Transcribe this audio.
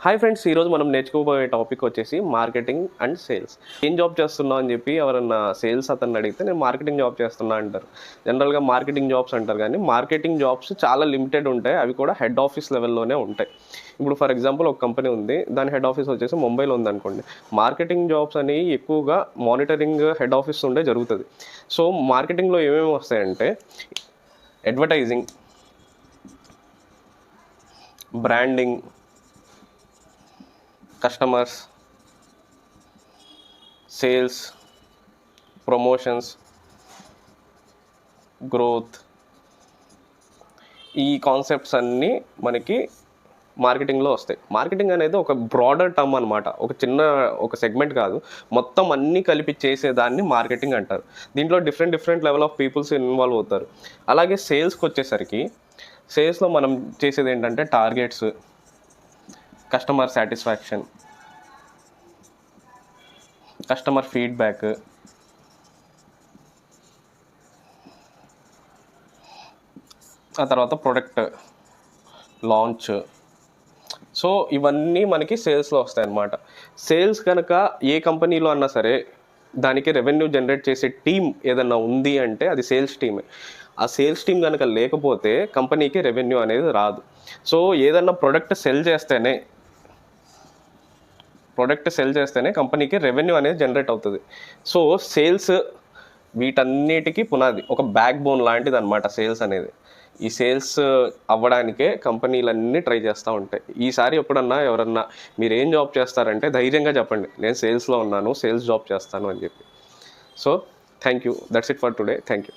Hi friends, ఈరోజు మనం నేర్చుకోబోయే topic వచ్చేసి మార్కెటింగ్ అండ్ సేల్స్. ఏం జాబ్ చేస్తున్నావు అని చెప్పి ఎవరన్నా సేల్స్ అతన్ని అడిగితే నేను మార్కెటింగ్ జాబ్ చేస్తున్నా అంటారు. జనరల్గా మార్కెటింగ్ జాబ్స్ అంటారు, కానీ మార్కెటింగ్ జాబ్స్ చాలా లిమిటెడ్ ఉంటాయి. అవి కూడా హెడ్ ఆఫీస్ లెవెల్లోనే ఉంటాయి. ఇప్పుడు ఫర్ ఎగ్జాంపుల్ ఒక కంపెనీ ఉంది, దాని హెడ్ ఆఫీస్ వచ్చేసి ముంబైలో ఉందనుకోండి. మార్కెటింగ్ జాబ్స్ అనేవి ఎక్కువగా మానిటరింగ్ హెడ్ ఆఫీస్ ఉండే జరుగుతుంది. సో మార్కెటింగ్లో ఏమేమి వస్తాయంటే advertising, branding, customers, sales, promotions, growth, ఈ కాన్సెప్ట్స్ అన్నీ మనకి మార్కెటింగ్లో వస్తాయి. మార్కెటింగ్ అనేది ఒక బ్రాడర్ టర్మ్ అనమాట, ఒక సెగ్మెంట్ కాదు, మొత్తం అన్నీ కలిపి చేసేదాన్ని మార్కెటింగ్ అంటారు. దీంట్లో different level of peoples involve అవుతారు. అలాగే సేల్స్కి వచ్చేసరికి, సేల్స్లో మనం చేసేది ఏంటంటే targets, customer satisfaction, customer feedback, ఆ తర్వాత ప్రొడక్ట్ లాంచ్. సో ఇవన్నీ మనకి సేల్స్లో వస్తాయన్నమాట. సేల్స్ కనుక ఏ కంపెనీలో అన్నా సరే దానికి రెవెన్యూ జనరేట్ చేసే టీం ఏదన్నా ఉంది అంటే అది సేల్స్ టీమే. ఆ సేల్స్ టీం కనుక లేకపోతే కంపెనీకి రెవెన్యూ అనేది రాదు. సో ఏదన్నా ప్రొడక్ట్ సెల్ చేస్తేనే కంపెనీకి రెవెన్యూ అనేది జనరేట్ అవుతుంది. సో సేల్స్ వీటన్నిటికీ పునాది, ఒక బ్యాక్ బోన్ లాంటిది అనమాట సేల్స్ అనేది. ఈ సేల్స్ అవ్వడానికే కంపెనీలన్నీ ట్రై చేస్తూ ఉంటాయి. ఈసారి ఎప్పుడన్నా ఎవరన్నా మీరు ఏం జాబ్ చేస్తారంటే ధైర్యంగా చెప్పండి, నేను సేల్స్లో ఉన్నాను, సేల్స్ జాబ్ చేస్తాను అని చెప్పి. So thank you, that's it for today. Thank you.